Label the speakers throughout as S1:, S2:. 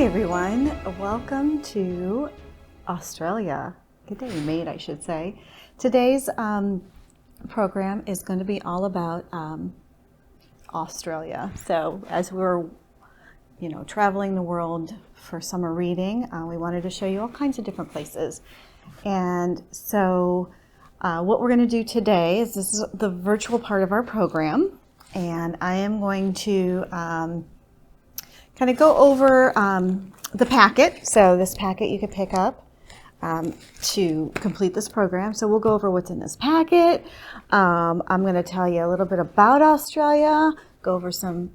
S1: everyone. Welcome to Australia. Good day, mate, I should say. Today's program is going to be all about Australia. So as we're, traveling the world for summer reading, we wanted to show you all kinds of different places. And so what we're going to do today is this is the virtual part of our program. And I am going to kind of go over the packet. So this packet you could pick up to complete this program. So we'll go over what's in this packet. I'm going to tell you a little bit about Australia, go over some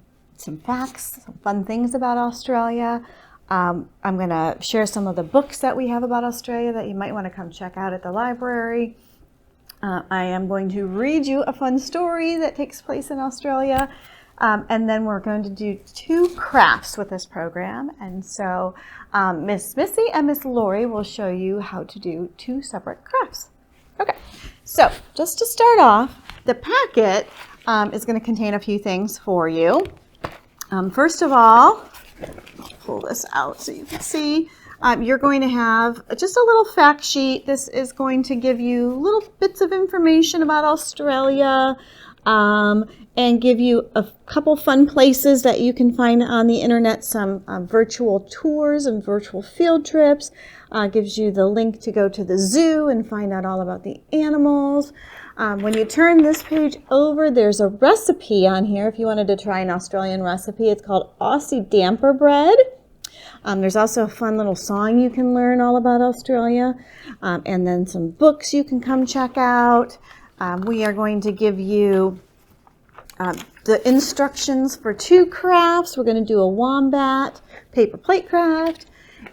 S1: facts, some fun things about Australia. I'm going to share some of the books that we have about Australia that you might want to come check out at the library. I am going to read you a fun story that takes place in Australia. And then we're going to do 2 crafts with this program. And so Miss Missy and Miss Lori will show you how to do 2 separate crafts. Okay, so just to start off, the packet is going to contain a few things for you. First of all, I'll pull this out so you can see. You're going to have just a little fact sheet. This is going to give you little bits of information about Australia and give you a couple fun places that you can find on the internet, some virtual tours and virtual field trips. Gives you the link to go to the zoo and find out all about the animals. When you turn this page over, there's a recipe on here if you wanted to try an Australian recipe. It's called Aussie Damper Bread. There's also a fun little song you can learn all about Australia, and then some books you can come check out. We are going to give you the instructions for 2 crafts. We're going to do a wombat paper plate craft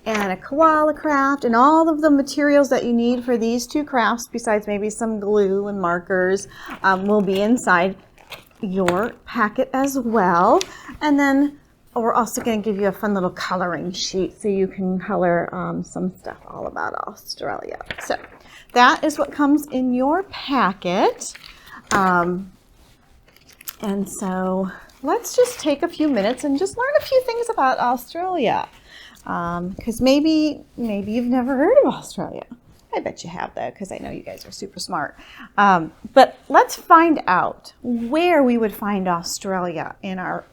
S1: and a koala craft, and all of the materials that you need for these 2 crafts, besides maybe some glue and markers, will be inside your packet as well. And then we're also going to give you a fun little coloring sheet so you can color some stuff all about Australia. So that is what comes in your packet. And so let's just take a few minutes and just learn a few things about Australia. Because maybe you've never heard of Australia. I bet you have, though, because I know you guys are super smart. But let's find out where we would find Australia in our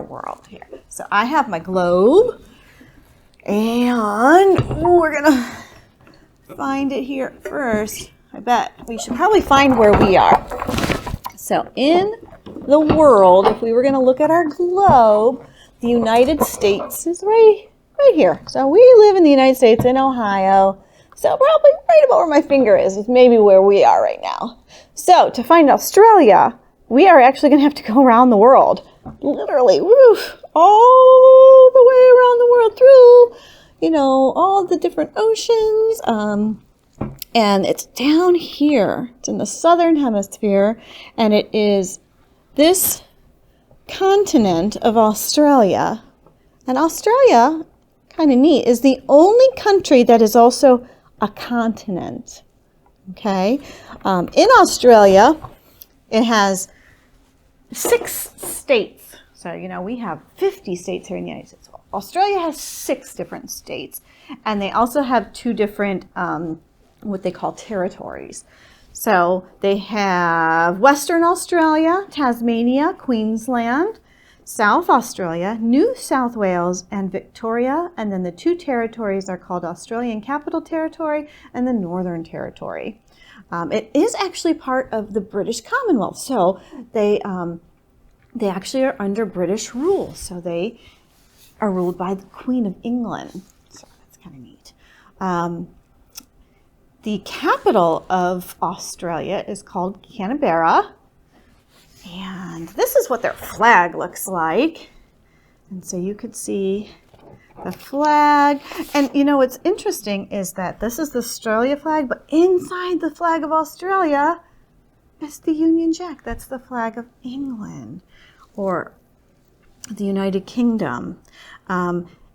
S1: world here. So I have my globe, and we're gonna find it here first. I bet we should probably find where we are. So in the world, if we were gonna look at our globe, the United States is right here. So we live in the United States in Ohio. So probably right about where my finger is maybe where we are right now. So to find Australia, we are actually gonna have to go around the world. Literally, all the way around the world through, all the different oceans. And it's down here. It's in the southern hemisphere, and it is this continent of Australia. And Australia, kind of neat, is the only country that is also a continent. Okay? In Australia, it has 6 states. So, we have 50 states here in the United States. Australia has 6 different states, and they also have 2 different, what they call territories. So they have Western Australia, Tasmania, Queensland, South Australia, New South Wales, and Victoria. And then the 2 territories are called Australian Capital Territory and the Northern Territory. It is actually part of the British Commonwealth. So they actually are under British rule. So they are ruled by the Queen of England. So that's kind of neat. The capital of Australia is called Canberra. And this is what their flag looks like. And so you could see the flag. And what's interesting is that this is the Australia flag, but inside the flag of Australia is the Union Jack. That's the flag of England or the United Kingdom.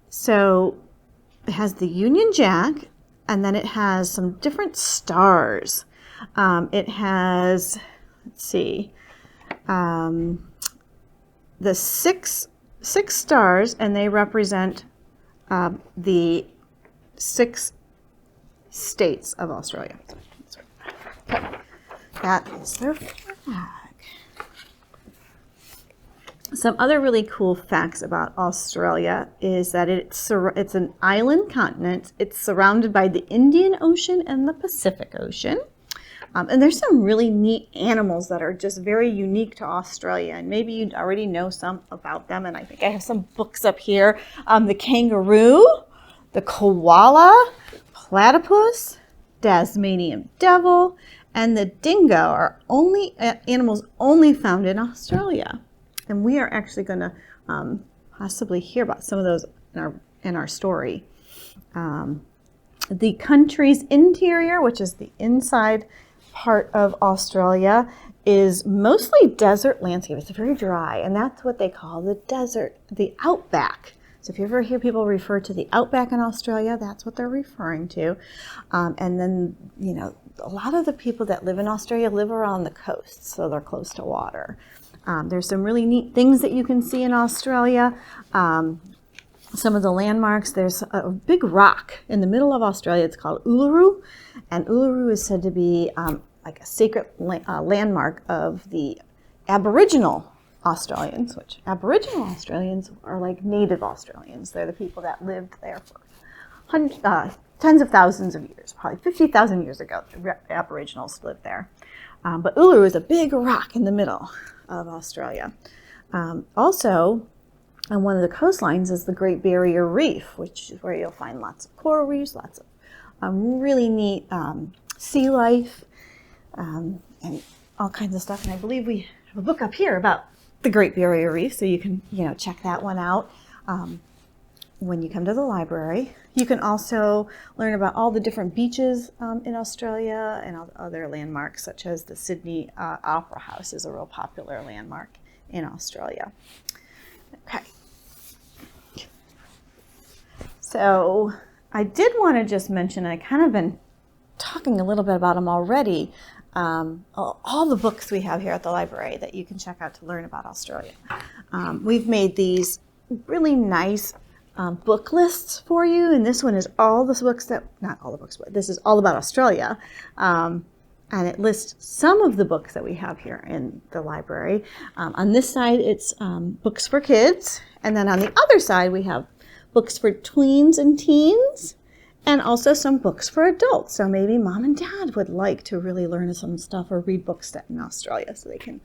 S1: So it has the Union Jack, and then it has some different stars. It has, let's see, the six stars, and they represent the 6 states of Australia. Okay. That is their flag. Some other really cool facts about Australia is that it's an island continent. It's surrounded by the Indian Ocean and the Pacific Ocean. And there's some really neat animals that are just very unique to Australia. And maybe you already know some about them. And I think I have some books up here. The kangaroo, the koala, platypus, Tasmanian devil, and the dingo are animals only found in Australia. And we are actually going to possibly hear about some of those in our story. The country's interior, which is the inside part of Australia, is mostly desert landscape. It's very dry, and that's what they call the desert, the outback. So if you ever hear people refer to the outback in Australia, that's what they're referring to. And then, a lot of the people that live in Australia live around the coast, so they're close to water. There's some really neat things that you can see in Australia. Some of the landmarks, there's a big rock in the middle of Australia. It's called Uluru, and Uluru is said to be like a sacred landmark of the Aboriginal Australians, which Aboriginal Australians are like native Australians. They're the people that lived there for tens of thousands of years, probably 50,000 years ago. The Aboriginals lived there. But Uluru is a big rock in the middle of Australia. Also, on one of the coastlines is the Great Barrier Reef, which is where you'll find lots of coral reefs, lots of really neat sea life, and all kinds of stuff. And I believe we have a book up here about the Great Barrier Reef, so you can check that one out when you come to the library. You can also learn about all the different beaches in Australia and other landmarks, such as the Sydney Opera House is a real popular landmark in Australia. Okay. So I did want to just mention, I kind of been talking a little bit about them already, all the books we have here at the library that you can check out to learn about Australia. We've made these really nice book lists for you, and this one is all the books not all the books, but this is all about Australia. And it lists some of the books that we have here in the library. On this side, it's books for kids. And then on the other side, we have books for tweens and teens, and also some books for adults. So maybe mom and dad would like to really learn some stuff or read books set in Australia, so they can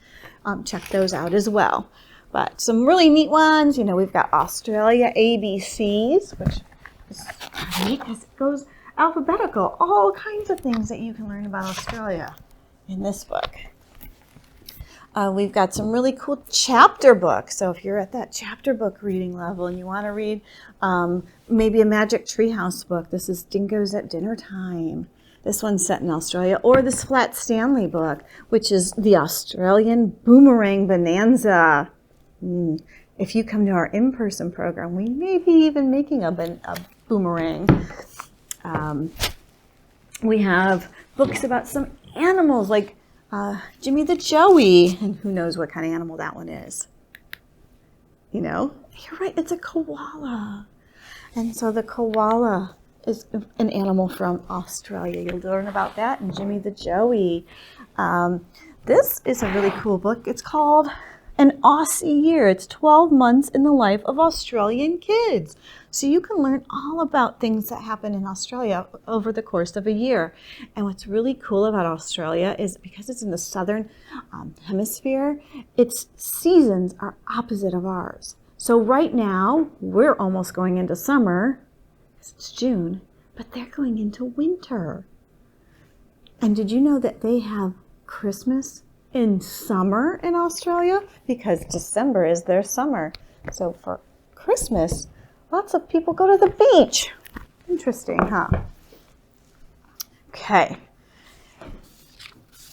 S1: check those out as well. But some really neat ones. We've got Australia ABCs, which is neat because it goes alphabetical, all kinds of things that you can learn about Australia in this book. We've got some really cool chapter books. So if you're at that chapter book reading level and you want to read maybe a Magic Treehouse book, this is Dingoes at Dinner Time. This one's set in Australia. Or this Flat Stanley book, which is the Australian Boomerang Bonanza. If you come to our in-person program, we may be even making a boomerang. We have books about some animals like Jimmy the Joey, and who knows what kind of animal that one is. You're right, it's a koala. And so the koala is an animal from Australia. You'll learn about that in Jimmy the Joey. This is a really cool book. It's called An Aussie Year. It's 12 months in the life of Australian kids. So you can learn all about things that happen in Australia over the course of a year. And what's really cool about Australia is because it's in the southern hemisphere, its seasons are opposite of ours. So right now, we're almost going into summer. It's June, but they're going into winter. And did you know that they have Christmas in summer in Australia? Because December is their summer. So for Christmas, lots of people go to the beach. Interesting, huh? Okay.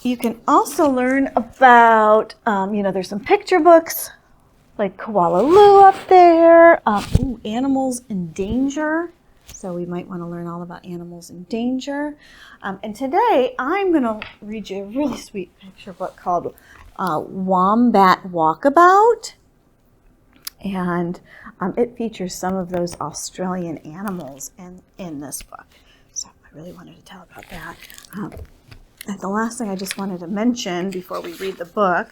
S1: You can also learn about, there's some picture books like Koala Loo up there. Animals in danger. So we might want to learn all about animals in danger. And today I'm going to read you a really sweet picture book called Wombat Walkabout. And it features some of those Australian animals in this book. So I really wanted to tell about that. And the last thing I just wanted to mention before we read the book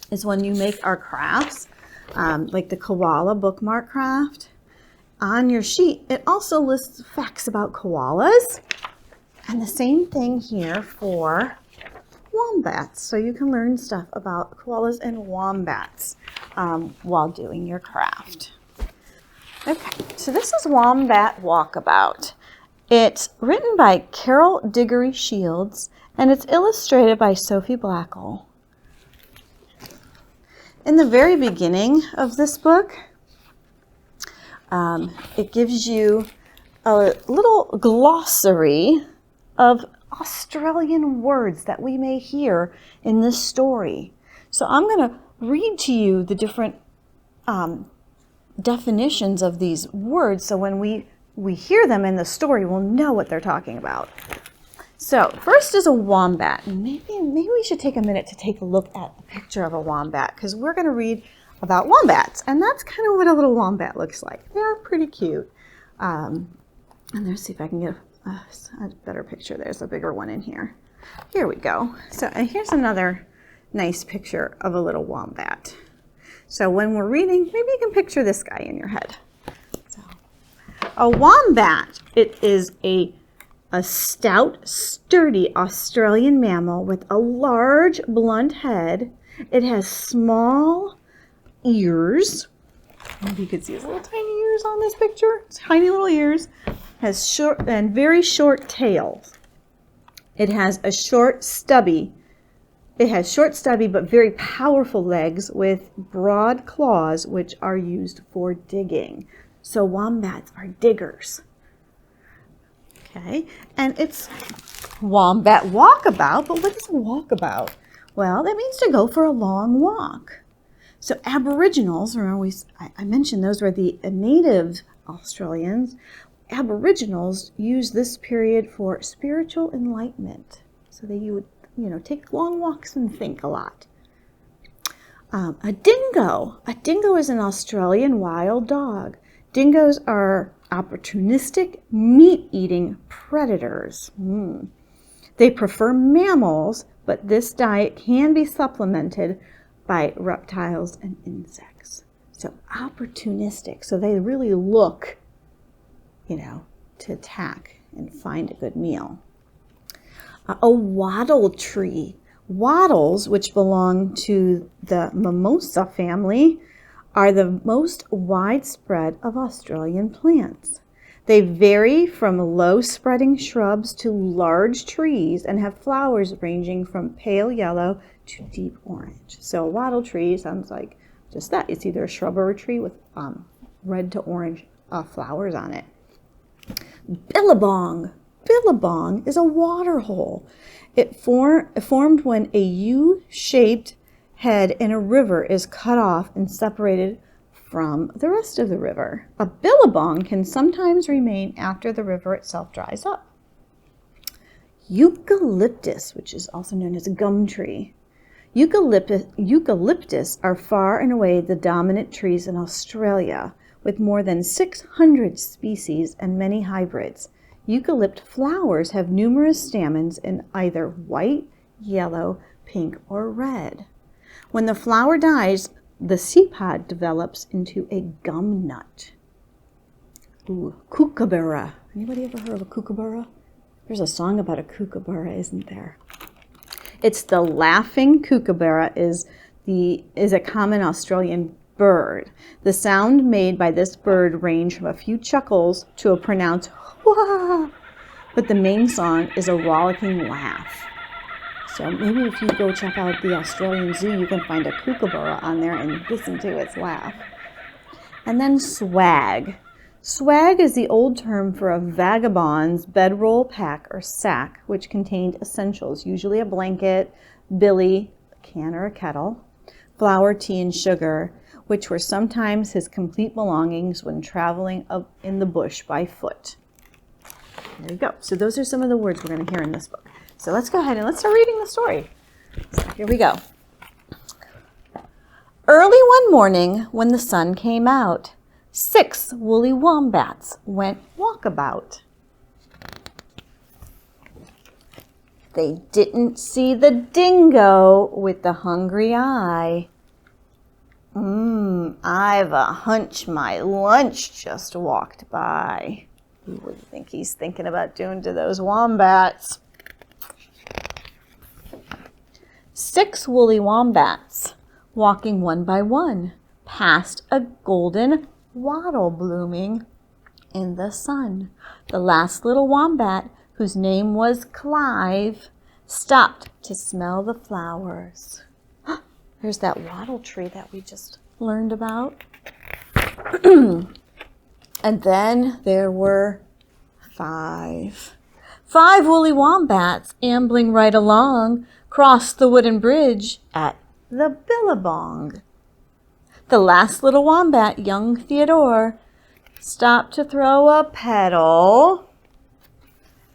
S1: is when you make our crafts, like the koala bookmark craft, on your sheet, it also lists facts about koalas. And the same thing here for wombats. So you can learn stuff about koalas and wombats while doing your craft. Okay, so this is Wombat Walkabout. It's written by Carol Diggory Shields, and it's illustrated by Sophie Blackall. In the very beginning of this book, it gives you a little glossary of Australian words that we may hear in this story. So I'm going to read to you the different definitions of these words, so when we hear them in the story, we'll know what they're talking about. So first is a wombat. Maybe we should take a minute to take a look at the picture of a wombat, because we're going to read about wombats, and that's kind of what a little wombat looks like. They're pretty cute. And let's see if I can get a better picture. There's a bigger one in here. Here we go. So and here's another nice picture of a little wombat. So when we're reading, maybe you can picture this guy in your head. So, a wombat, it is a stout, sturdy Australian mammal with a large, blunt head. It has small ears. Maybe you could see his little tiny ears on this picture. Tiny little ears. Has short and very short tails. It has short, stubby but very powerful legs with broad claws, which are used for digging. So wombats are diggers. Okay, and it's Wombat Walkabout, but what is a walkabout? Well, that means to go for a long walk. So Aboriginals, remember I mentioned those were the native Australians. Aboriginals used this period for spiritual enlightenment. So that you would, take long walks and think a lot. A dingo. A dingo is an Australian wild dog. Dingoes are opportunistic, meat-eating predators. They prefer mammals, but this diet can be supplemented by reptiles and insects. So opportunistic. So they really look, to attack and find a good meal. A wattle tree. Wattles, which belong to the mimosa family, are the most widespread of Australian plants. They vary from low-spreading shrubs to large trees and have flowers ranging from pale yellow to deep orange. So a wattle tree sounds like just that. It's either a shrub or a tree with red to orange flowers on it. Billabong. Billabong is a water hole. It formed when a U-shaped head in a river is cut off and separated from the rest of the river. A billabong can sometimes remain after the river itself dries up. Eucalyptus, which is also known as a gum tree. Eucalyptus are far and away the dominant trees in Australia, with more than 600 species and many hybrids. Eucalypt flowers have numerous stamens in either white, yellow, pink, or red. When the flower dies, the seed pod develops into a gum nut. Ooh, kookaburra. Anybody ever heard of a kookaburra? There's a song about a kookaburra, isn't there? It's the laughing kookaburra is a common Australian bird. The sound made by this bird range from a few chuckles to a pronounced wah, but the main song is a rollicking laugh. So maybe if you go check out the Australian Zoo, you can find a kookaburra on there and listen to its laugh. And then swag. Swag is the old term for a vagabond's bedroll, pack, or sack, which contained essentials, usually a blanket, billy, a can or a kettle, flour, tea, and sugar, which were sometimes his complete belongings when traveling up in the bush by foot. There you go. So those are some of the words we're going to hear in this book. So let's go ahead and let's start reading the story. So here we go. Early one morning when the sun came out, 6 woolly wombats went walkabout. They didn't see the dingo with the hungry eye. I've a hunch my lunch just walked by. What do you think he's thinking about doing to those wombats? 6 woolly wombats, walking one by one, past a golden wattle blooming in the sun. The last little wombat, whose name was Clive, stopped to smell the flowers. There's that wattle tree that we just learned about. And then there were 5. 5 woolly wombats ambling right along, crossed the wooden bridge at the Billabong. The last little wombat, young Theodore, stopped to throw a petal.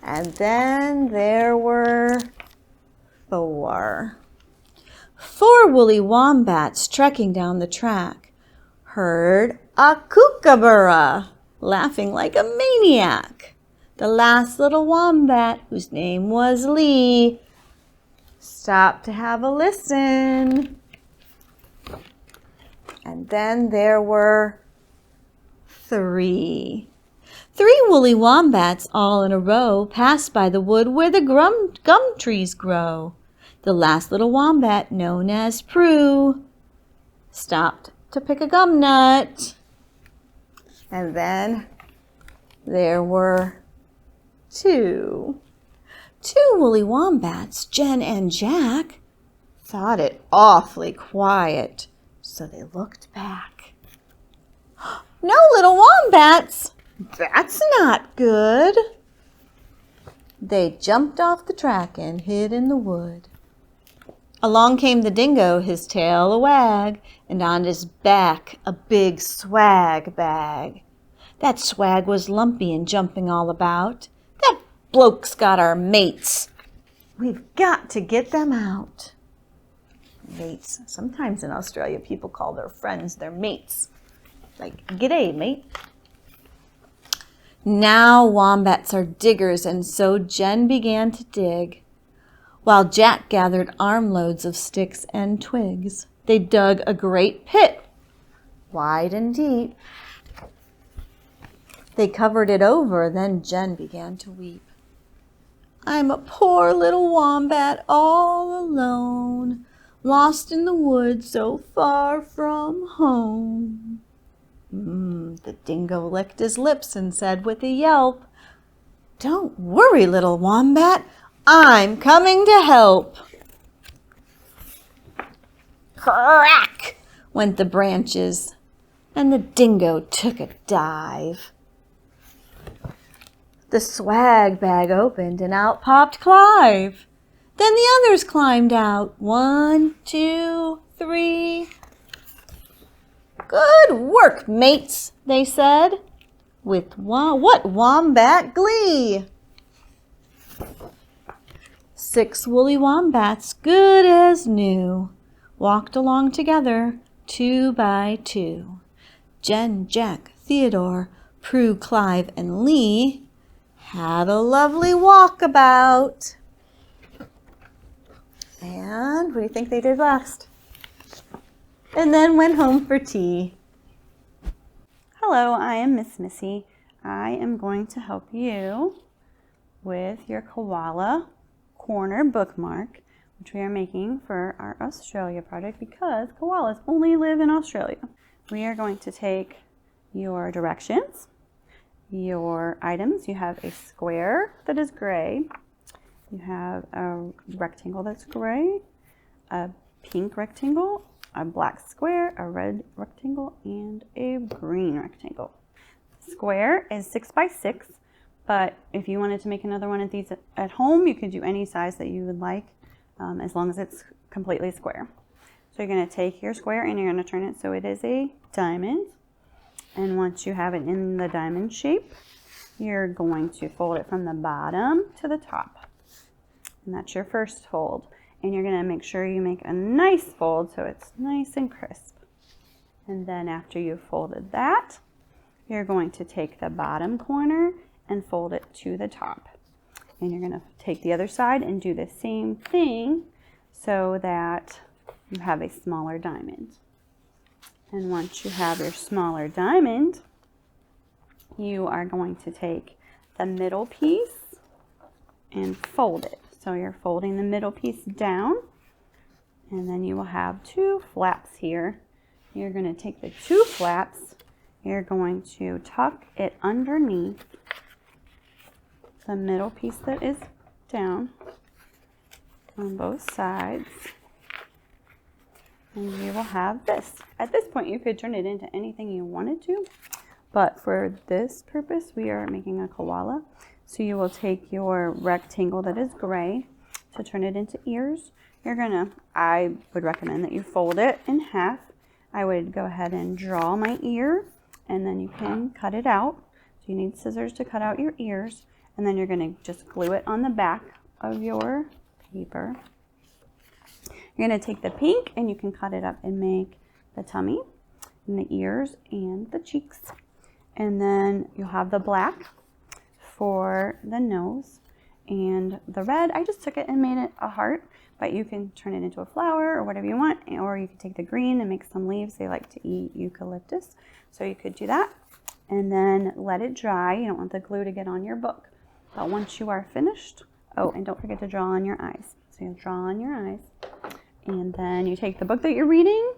S1: And then there were 4. 4 woolly wombats trekking down the track heard a kookaburra laughing like a maniac. The last little wombat, whose name was Lee, stopped to have a listen. And then there were 3. 3 woolly wombats all in a row passed by the wood where the gum trees grow. The last little wombat, known as Prue, stopped to pick a gum nut. And then there were 2. 2 woolly wombats, Jen and Jack, thought it awfully quiet, so they looked back. No little wombats! That's not good. They jumped off the track and hid in the wood. Along came the dingo, his tail a wag, and on his back a big swag bag. That swag was lumpy and jumping all about. That bloke's got our mates. We've got to get them out. Mates. Sometimes in Australia people call their friends their mates. Like, g'day, mate. Now wombats are diggers, and so Jen began to dig, while Jack gathered armloads of sticks and twigs. They dug a great pit, wide and deep. They covered it over, then Jen began to weep. I'm a poor little wombat all alone, lost in the woods so far from home. The dingo licked his lips and said with a yelp, Don't worry, little wombat, I'm coming to help. Crack went the branches, and the dingo took a dive. The swag bag opened, and out popped Clive. Then the others climbed out. 1, 2, 3. Good work, mates, they said, with what wombat glee. 6 woolly wombats, good as new, walked along together, 2 by 2. Jen, Jack, Theodore, Prue, Clive, and Lee had a lovely walkabout. And what do you think they did last? And then went home for tea.
S2: Hello, I am Miss Missy. I am going to help you with your koala corner bookmark, which we are making for our Australia project because koalas only live in Australia. We are going to take your directions, your items. You have a square that is gray. You have a rectangle that's gray, a pink rectangle, a black square, a red rectangle, and a green rectangle. Square is 6 by 6, but if you wanted to make another one of these at home, you could do any size that you would like, as long as it's completely square. So you're going to take your square and you're going to turn it so it is a diamond. And once you have it in the diamond shape, you're going to fold it from the bottom to the top. And that's your first fold. And you're going to make sure you make a nice fold so it's nice and crisp. And then after you've folded that, you're going to take the bottom corner and fold it to the top. And you're going to take the other side and do the same thing so that you have a smaller diamond. And once you have your smaller diamond, you are going to take the middle piece and fold it. So you're folding the middle piece down, and then you will have two flaps here. You're going to take the two flaps, you're going to tuck it underneath the middle piece that is down on both sides, and you will have this. At this point, you could turn it into anything you wanted to, but for this purpose, we are making a koala. So you will take your rectangle that is gray to turn it into ears. I would recommend that you fold it in half. I would go ahead and draw my ear, and then you can cut it out. So you need scissors to cut out your ears, and then you're going to just glue it on the back of your paper. You're going to take the pink, and you can cut it up and make the tummy and the ears and the cheeks. And then you'll have the black for the nose, and the red, I just took it and made it a heart, but you can turn it into a flower or whatever you want, or you can take the green and make some leaves. They like to eat eucalyptus, so you could do that. And then let it dry. You don't want the glue to get on your book. But once you are finished, oh, and don't forget to draw on your eyes. So you draw on your eyes, and then you take the book that you're reading,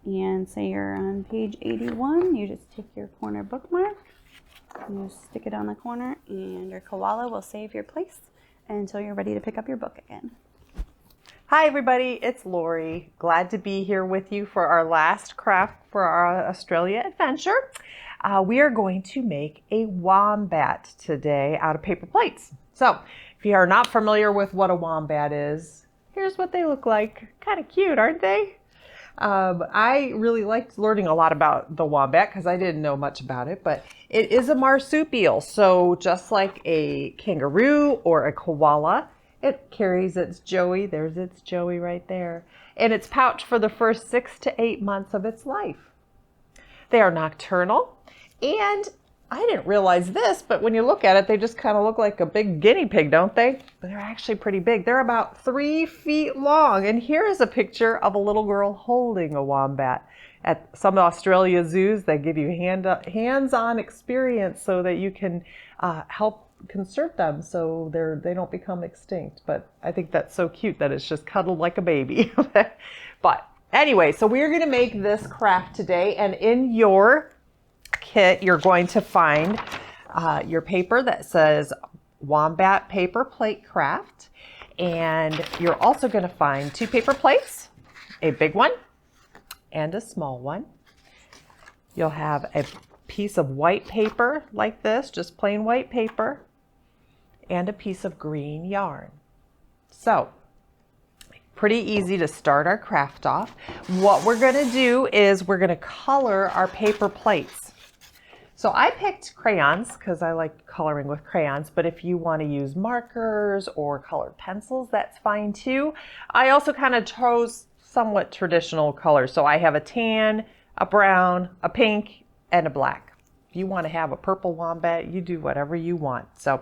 S2: and say you're on page 81, you just take your corner bookmark, you stick it on the corner, and your koala will save your place until you're ready to pick up your book again.
S3: Hi everybody, it's Lori. Glad to be here with you for our last craft for our Australia adventure. We are going to make a wombat today out of paper plates. So if you are not familiar with what a wombat is, here's what they look like. Kind of cute, aren't they? I really liked learning a lot about the wombat because I didn't know much about it, but it is a marsupial. So just like a kangaroo or a koala, it carries its joey. There's its joey right there. And its pouch for the first 6 to 8 months of its life. They are nocturnal, and I didn't realize this, but when you look at it, they just kind of look like a big guinea pig, don't they? But they're actually pretty big. They're about 3 feet long. And here is a picture of a little girl holding a wombat. At some Australia zoos, they give you hands-on experience so that you can help conserve them so they don't become extinct. But I think that's so cute that it's just cuddled like a baby. But anyway, so we're going to make this craft today, and in your kit you're going to find your paper that says Wombat Paper Plate Craft, and you're also going to find 2 paper plates, a big one and a small one. You'll have a piece of white paper like this, just plain white paper, and a piece of green yarn. So pretty easy to start our craft off. What we're going to do is we're going to color our paper plates. So I picked crayons because I like coloring with crayons, but if you want to use markers or colored pencils, that's fine too. I also kind of chose somewhat traditional colors. So I have a tan, a brown, a pink, and a black. If you want to have a purple wombat, you do whatever you want. So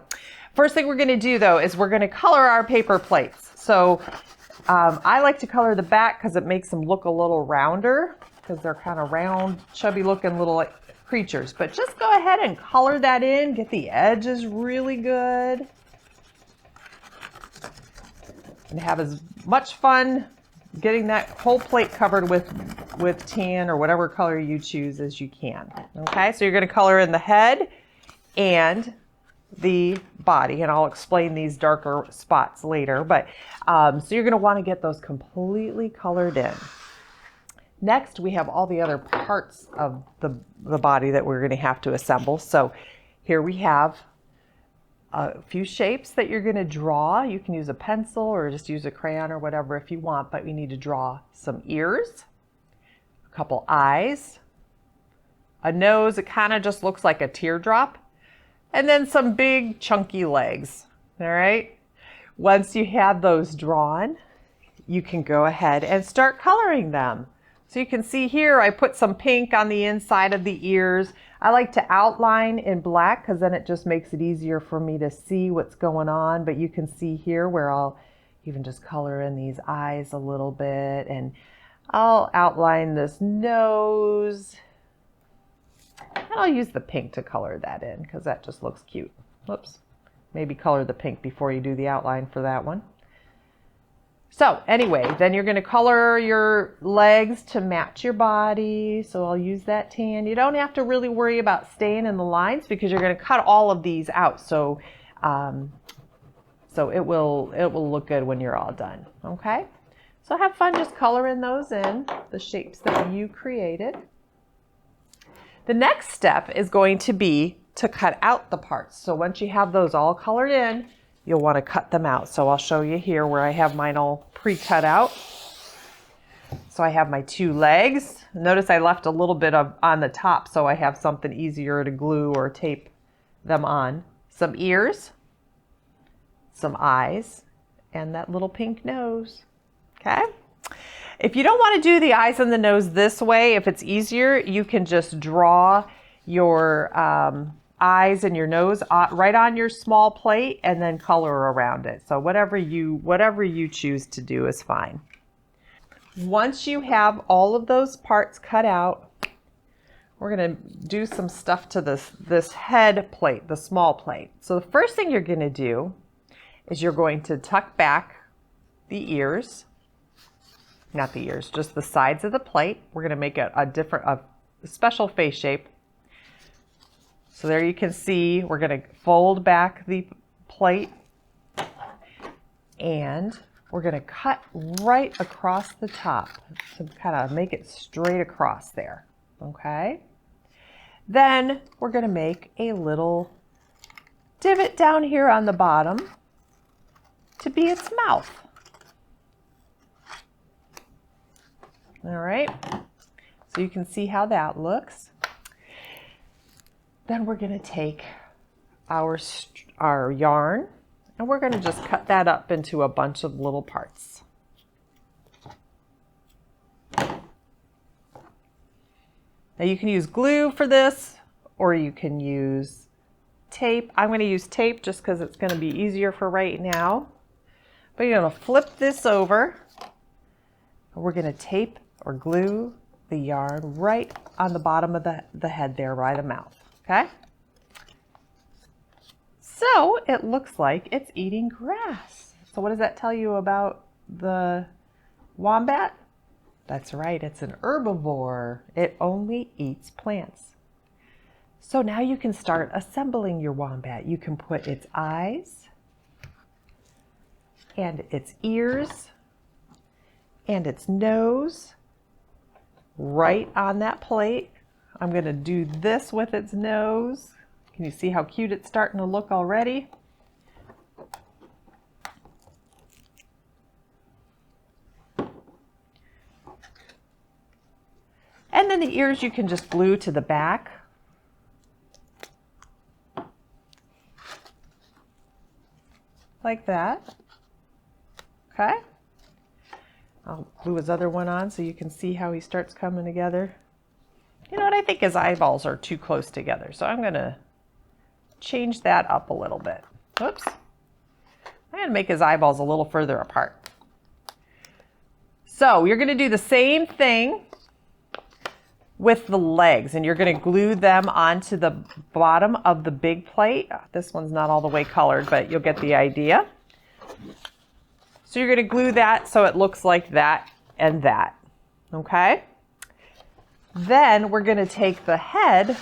S3: first thing we're going to do though is we're going to color our paper plates. So I like to color the back because it makes them look a little rounder, because they're kind of round, chubby looking little creatures. But just go ahead and color that in, get the edges really good, and have as much fun getting that whole plate covered with tan or whatever color you choose as you can. Okay, so you're going to color in the head and the body, and I'll explain these darker spots later, but so you're going to want to get those completely colored in. Next, we have all the other parts of the body that we're going to have to assemble. So here we have a few shapes that you're going to draw. You can use a pencil or just use a crayon or whatever if you want, but we need to draw some ears, a couple eyes, a nose. It kind of just looks like a teardrop, and then some big chunky legs. All right. Once you have those drawn, you can go ahead and start coloring them. So you can see here, I put some pink on the inside of the ears. I like to outline in black because then it just makes it easier for me to see what's going on. But you can see here where I'll even just color in these eyes a little bit, and I'll outline this nose. And I'll use the pink to color that in because that just looks cute. Whoops. Maybe color the pink before you do the outline for that one. So anyway, then you're going to color your legs to match your body. So I'll use that tan. You don't have to really worry about staying in the lines because you're going to cut all of these out. So it will look good when you're all done. Okay. So have fun just coloring those in, the shapes that you created. The next step is going to be to cut out the parts. So once you have those all colored in, you'll want to cut them out. So I'll show you here where I have mine all pre-cut out. So I have my 2 legs. Notice I left a little bit on the top so I have something easier to glue or tape them on. Some ears, some eyes, and that little pink nose. Okay? If you don't want to do the eyes and the nose this way, if it's easier, you can just draw your eyes and your nose right on your small plate and then color around it. So whatever you choose to do is fine. Once you have all of those parts cut out, we're going to do some stuff to this head plate, the small plate. So the first thing you're going to do is you're going to tuck back the ears. Not the ears, just the sides of the plate. We're going to make a special face shape. So there you can see, we're going to fold back the plate and we're going to cut right across the top to kind of make it straight across there. Okay. Then we're going to make a little divot down here on the bottom to be its mouth. All right, so you can see how that looks. Then we're going to take our yarn and we're going to just cut that up into a bunch of little parts. Now you can use glue for this or you can use tape. I'm going to use tape just because it's going to be easier for right now. But you're going to flip this over and we're going to tape or glue the yarn right on the bottom of the head there, by the mouth, okay? So it looks like it's eating grass. So what does that tell you about the wombat? That's right, it's an herbivore. It only eats plants. So now you can start assembling your wombat. You can put its eyes and its ears and its nose right on that plate. I'm going to do this with its nose. Can you see how cute it's starting to look already? And then the ears you can just glue to the back. Like that. Okay. I'll glue his other one on so you can see how he starts coming together. You know what, I think his eyeballs are too close together, so I'm going to change that up a little bit. Oops. I'm going to make his eyeballs a little further apart. So you're going to do the same thing with the legs, and you're going to glue them onto the bottom of the big plate. This one's not all the way colored, but you'll get the idea. So you're going to glue that so it looks like that and that, okay? Then we're going to take the head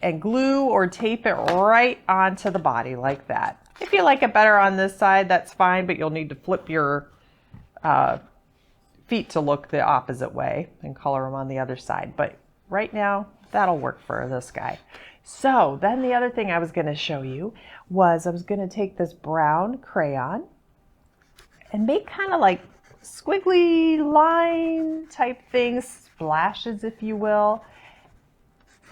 S3: and glue or tape it right onto the body like that. If you like it better on this side, that's fine, but you'll need to flip your feet to look the opposite way and color them on the other side. But right now, that'll work for this guy. So then the other thing I was going to show you was I was going to take this brown crayon and make kind of like squiggly line type things, splashes if you will,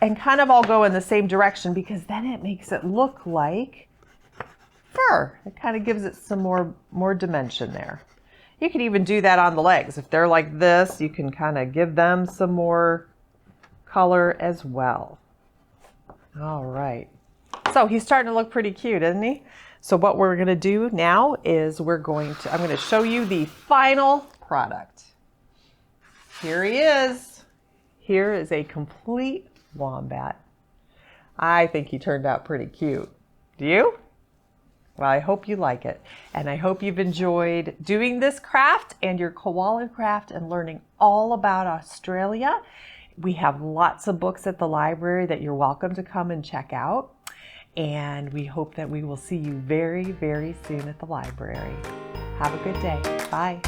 S3: and kind of all go in the same direction because then it makes it look like fur. It kind of gives it some more dimension there. You can even do that on the legs. If they're like this, you can kind of give them some more color as well. All right. So he's starting to look pretty cute, isn't he? So what we're going to do now is I'm going to show you the final product. Here he is. Here is a complete wombat. I think he turned out pretty cute. Do you? Well, I hope you like it. And I hope you've enjoyed doing this craft and your koala craft and learning all about Australia. We have lots of books at the library that you're welcome to come and check out. And we hope that we will see you very, very soon at the library. Have a good day. Bye.